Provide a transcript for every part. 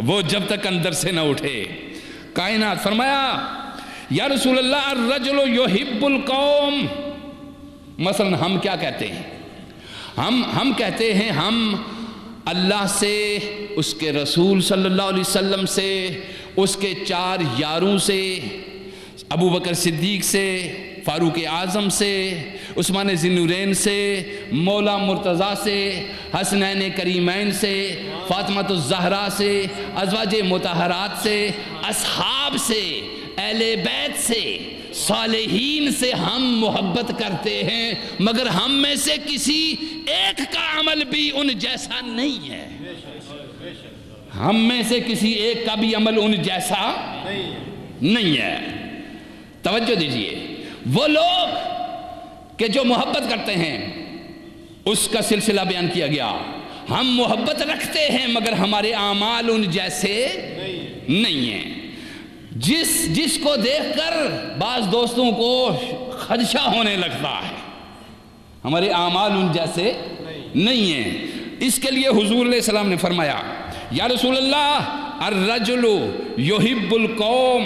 وہ جب تک اندر سے نہ اٹھے۔ کائنات فرمایا یا رسول اللہ الرجل یحب القوم، مثلا ہم کیا کہتے ہیں؟ ہم کہتے ہیں ہم اللہ سے، اس کے رسول صلی اللہ علیہ وسلم سے، اس کے 4 یاروں سے، ابو بکر صدیق سے، فاروق اعظم سے، عثمان ذی النورین سے، مولا مرتضیٰ سے، حسنین کریمین سے، فاطمہ الزہرا سے، ازواج مطہرات سے، اصحاب سے، اہل بیت سے، صالحین سے ہم محبت کرتے ہیں، مگر ہم میں سے کسی ایک کا عمل بھی ان جیسا نہیں ہے۔ ہم میں سے کسی ایک کا بھی عمل ان جیسا نہیں ہے۔ توجہ دیجئے، وہ لوگ کہ جو محبت کرتے ہیں اس کا سلسلہ بیان کیا گیا۔ ہم محبت رکھتے ہیں مگر ہمارے اعمال ان جیسے نہیں ہیں۔ جس کو دیکھ کر بعض دوستوں کو خدشہ ہونے لگتا ہے، ہمارے اعمال ان جیسے نہیں ہیں۔ اس کے لیے حضور علیہ السلام نے فرمایا یا رسول اللہ الرجل یحب القوم،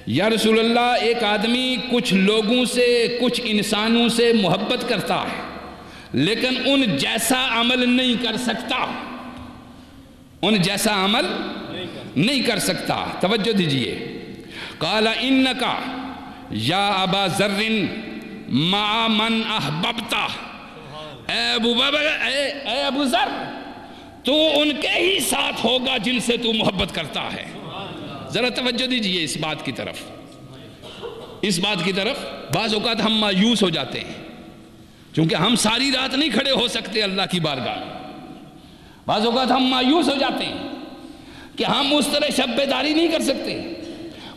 یا رسول اللہ ایک آدمی کچھ لوگوں سے، کچھ انسانوں سے محبت کرتا ہے لیکن ان جیسا عمل نہیں کر سکتا، ان جیسا عمل نہیں کر سکتا۔ توجہ دیجئے، قال انکا یا ابا ذر مع من احببتا، اے ابو ذر تو ان کے ہی ساتھ ہوگا جن سے تو محبت کرتا ہے۔ ذرا توجہ دیجئے اس بات کی طرف، اس بات کی طرف۔ بعض اوقات ہم مایوس ہو جاتے ہیں چونکہ ہم ساری رات نہیں کھڑے ہو سکتے اللہ کی بارگاہ میں۔ بعض اوقات ہم مایوس ہو جاتے ہیں کہ ہم اس طرح شب بیداری نہیں کر سکتے۔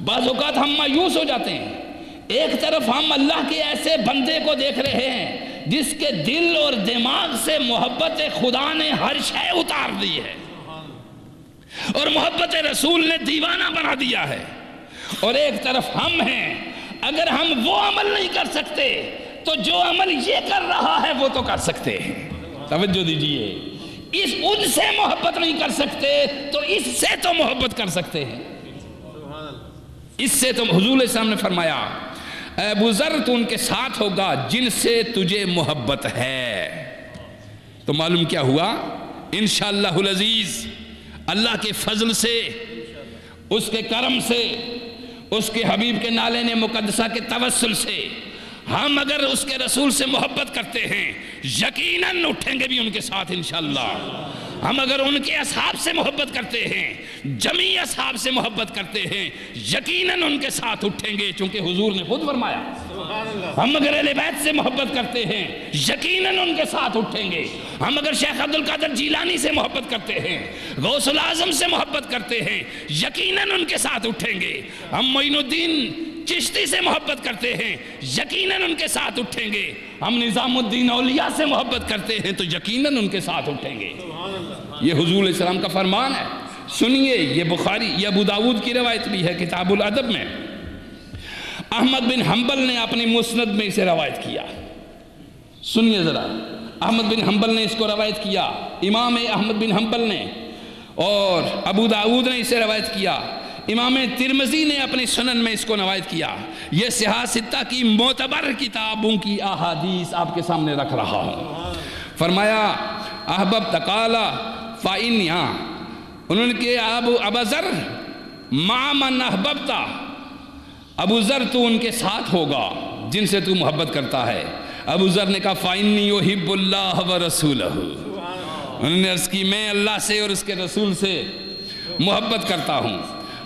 بعض اوقات ہم مایوس ہو جاتے ہیں، ایک طرف ہم اللہ کے ایسے بندے کو دیکھ رہے ہیں جس کے دل اور دماغ سے محبت خدا نے ہر شے اتار دی ہے اور محبت رسول نے دیوانہ بنا دیا ہے، اور ایک طرف ہم ہیں اگر ہم وہ عمل نہیں کر سکتے تو جو عمل یہ کر رہا ہے وہ تو کر سکتے ہیں۔ توجہ دیجئے، ان سے محبت نہیں کر سکتے تو اس سے تو محبت کر سکتے ہیں۔ اس سے تو حضور علیہ السلام نے فرمایا اے ابو ذر تو ان کے ساتھ ہوگا جن سے تجھے محبت ہے۔ تو معلوم کیا ہوا؟ انشاءاللہ العزیز اللہ کے فضل سے، اس کے کرم سے، اس کے حبیب کے نالین مقدسہ کے توسل سے ہم اگر اس کے رسول سے محبت کرتے ہیں یقیناً اٹھیں گے بھی ان کے ساتھ انشاءاللہ۔ ہم اگر ان کے اصحاب سے محبت کرتے ہیں، جمیع اصحاب سے محبت کرتے ہیں، یقیناً ان کے ساتھ اٹھیں گے، چونکہ حضور نے خود فرمایا۔ ہم اگر اہل بیت سے محبت کرتے ہیں یقیناً ان کے ساتھ اٹھیں گے۔ ہم اگر شیخ عبد القادر جیلانی سے محبت کرتے ہیں، غوث الاعظم سے محبت کرتے ہیں، یقیناً ان کے ساتھ اٹھیں گے۔ ہم معین الدین چشتی سے محبت کرتے ہیں، یقیناً ان کے ساتھ اٹھیں گے۔ ہم نظام الدین اولیاء سے محبت کرتے ہیں تو یقیناً ان کے ساتھ اٹھیں گے۔ یہ حضور علیہ السلام کا فرمان ہے۔ سنیے، یہ بخاری، یہ ابو داود کی روایت بھی ہے کتاب الادب میں۔ احمد بن حنبل نے اپنی مسند میں اسے روایت کیا۔ سنیے ذرا، احمد بن حنبل نے اس کو روایت کیا، امام احمد بن حنبل نے، اور ابو داود نے اسے روایت کیا، امام ترمذی نے اپنی سنن میں اس کو روایت کیا۔ یہ صحاح ستہ کی معتبر کتابوں کی احادیث آپ کے سامنے رکھ رہا ہوں۔ فرمایا احببت قال فإن، انہوں نے کہا ابا ذر مع من احببت، ابو ذر تو ان کے ساتھ ہوگا جن سے تو محبت کرتا ہے۔ ابو ذر نے کہا فإنی احب اللہ ورسولہ، انہوں نے عرض کی میں اللہ سے اور اس کے رسول سے محبت کرتا ہوں۔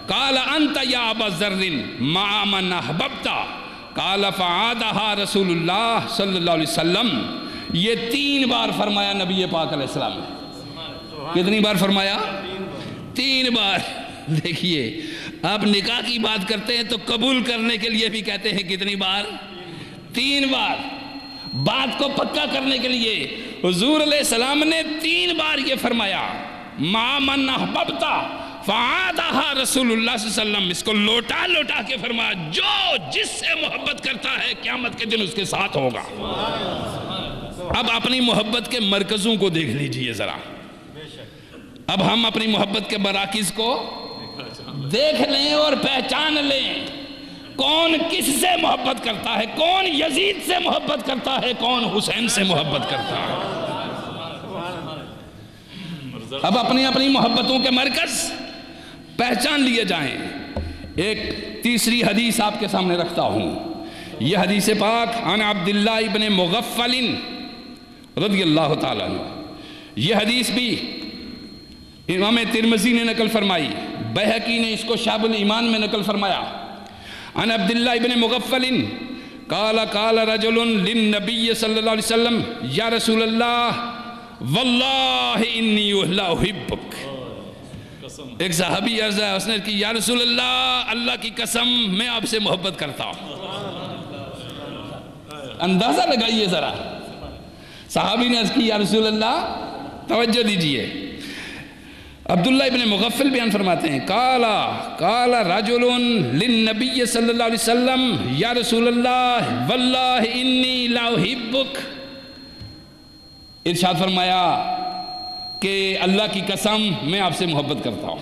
قال انت یا ابا ذر مع من احببت، قال فعادها رسول اللہ صلی اللہ علیہ وسلم۔ یہ 3 بار فرمایا نبی پاک علیہ السلام نے۔ کتنی بار فرمایا؟ 3 بار۔ دیکھیے، آپ نکاح کی بات کرتے ہیں تو قبول کرنے کے لیے بھی کہتے ہیں کتنی بار؟ 3 بار۔ بات کو پکا کرنے کے لیے حضور علیہ السلام نے 3 بار یہ فرمایا مع من احببت فعادها رسول اللہ صلی اللہ علیہ وسلم۔ اس کو لوٹا لوٹا کے فرمایا جو جس سے محبت کرتا ہے قیامت کے دن اس کے ساتھ ہوگا۔ اب اپنی محبت کے مرکزوں کو دیکھ لیجئے ذرا۔ اب ہم اپنی محبت کے مراکز کو دیکھ لیں اور پہچان لیں، کون کس سے محبت کرتا ہے، کون یزید سے محبت کرتا ہے، کون حسین سے محبت کرتا ہے۔ اب اپنی اپنی محبتوں کے مرکز پہچان لیے جائیں۔ ایک تیسری حدیث آپ کے سامنے رکھتا ہوں، یہ حدیث پاک عن عبداللہ ابن مغفل رضی اللہ تعالیٰ عنہ، یہ حدیث بھی امام ترمذی نے نقل فرمائی، بہقی نے اس کو شعب الایمان میں نقل فرمایا۔ عن عبداللہ ابن مغفل قال قال رجل للنبی صلی اللہ علیہ وسلم یا رسول اللہ واللہ انی لا احبک۔ ایک صحابی عرض ہے، اس نے کہ یا رسول اللہ، اللہ کی قسم میں آپ سے محبت کرتا ہوں۔ اندازہ لگائیے ذرا، صحابی نے عرض کی یا رسول اللہ، توجہ دیجئے، عبداللہ ابن مغفل بیان فرماتے ہیں قال رجل للنبی صلی اللہ علیہ وسلم یا رسول اللہ واللہ انی لا احبک۔ ارشاد فرمایا کہ اللہ کی قسم میں آپ سے محبت کرتا ہوں،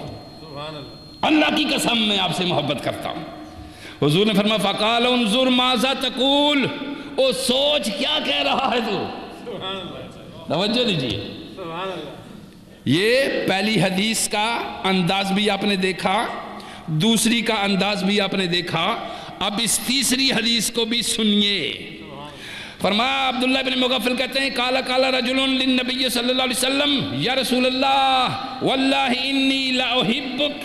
اللہ کی قسم میں آپ سے محبت کرتا ہوں۔ حضور نے فرمایا فقال انظر ماذا تقول، او سوچ کیا کہہ رہا ہے تو، توجہ دیجئے۔ یہ پہلی حدیث کا انداز بھی آپ نے دیکھا، دوسری کا انداز بھی آپ نے دیکھا، اب اس تیسری حدیث کو بھی سنیے۔ فرمایا عبداللہ بن مغفل کہتے ہیں قال رجل للنبی صلی اللہ علیہ وسلم یا رسول اللہ واللہ انی لا احبک،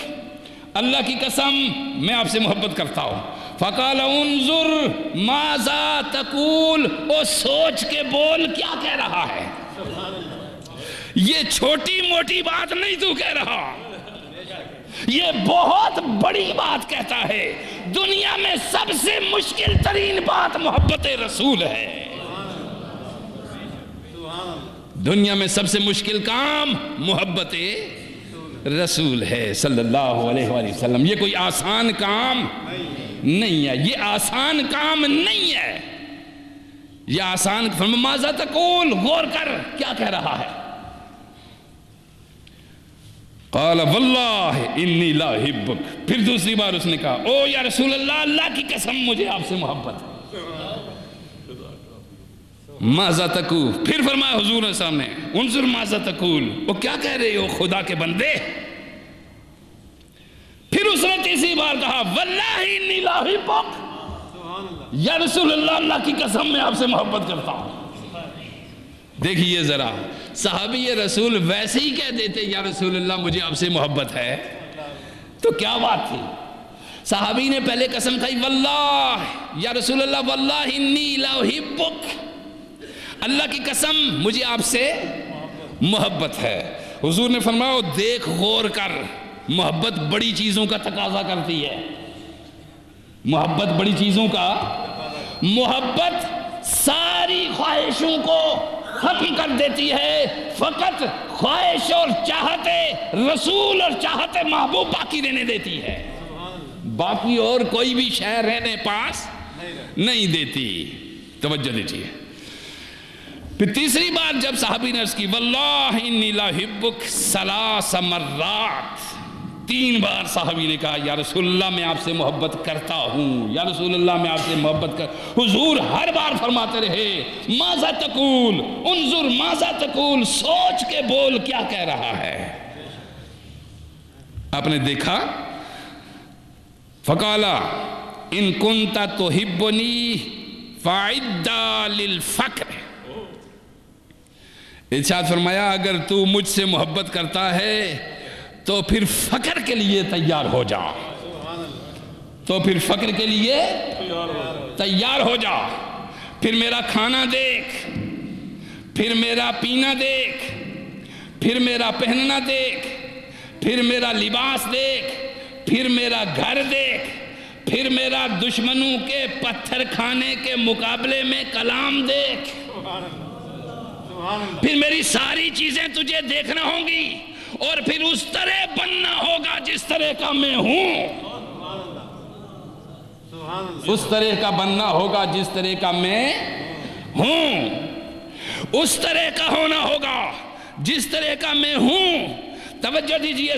اللہ کی قسم میں آپ سے محبت کرتا ہوں۔ فقال انظر ماذا تقول، او سوچ کے بول کیا کہہ رہا ہے، یہ چھوٹی موٹی بات نہیں تو کہہ رہا، یہ بہت بڑی بات کہتا ہے۔ دنیا میں سب سے مشکل ترین بات محبت رسول ہے، دنیا میں سب سے مشکل کام محبت رسول ہے صلی اللہ علیہ وآلہ وسلم۔ یہ کوئی آسان کام نہیں ہے، یہ آسان کام نہیں ہے، یہ آسان ماذا تقول، غور کر کیا کہہ رہا ہے۔ قال واللہ انی لا احبک، پھر دوسری بار اس نے کہا او یا رسول اللہ، اللہ کی قسم مجھے آپ سے محبت ہے۔ ماذا تقول، پھر فرمایا حضور نے سامنے انظر ماذا تقول، وہ کیا کہہ رہے ہو خدا کے بندے۔ پھر اس نے تیسری بار کہا واللہ انی لا احبک، یا رسول اللہ، اللہ کی قسم میں آپ سے محبت کرتا ہوں۔ دیکھیے ذرا، صحابی رسول ویسے ہی کہہ دیتے یا رسول اللہ مجھے آپ سے محبت ہے، تو کیا بات تھی؟ صحابی نے پہلے قسم کھائی واللہ یا رسول اللہ واللہ انی لا احبک، اللہ کی قسم مجھے آپ سے محبت ہے۔ حضور نے فرمایا دیکھ غور کر، محبت بڑی چیزوں کا تقاضا کرتی ہے، محبت بڑی چیزوں کا، محبت ساری خواہشوں کو ختم کر دیتی ہے، فقط خواہش اور چاہت رسول اور چاہت محبوب باقی رہنے دیتی ہے، باقی اور کوئی بھی شے رہنے پاس نہیں دیتی۔ توجہ دیجیے۔ پھر تیسری بار جب صحابی نے عرض کی واللہ انی لا احبک ثلاث مرات، 3 بار صحابی نے کہا یا رسول اللہ میں آپ سے محبت کرتا ہوں، یا رسول اللہ میں آپ سے محبت کر۔ حضور ہر بار فرماتے رہے ماذا تقول، انظر ماذا تقول، سوچ کے بول کیا کہہ رہا ہے۔ آپ نے دیکھا فقالا ان کنت تحبنی فاعد للفقر، ارشاد فرمایا اگر تو مجھ سے محبت کرتا ہے تو پھر فقر کے لیے تیار ہو جا، تو پھر فقر کے لیے تیار ہو جا، پھر میرا کھانا دیکھ، پھر میرا پینا دیکھ، پھر میرا پہننا دیکھ، پھر میرا لباس دیکھ، پھر میرا گھر دیکھ، پھر میرا دشمنوں کے پتھر کھانے کے مقابلے میں کلام دیکھ، پھر میری ساری چیزیں تجھے دیکھنا ہوں گی، اور پھر اس طرح بننا ہوگا جس طرح کا میں ہوں، اس طرح کا بننا ہوگا جس طرح کا میں ہوں، اس طرح کا ہونا ہوگا جس طرح کا میں ہوں، توجہ دیجئے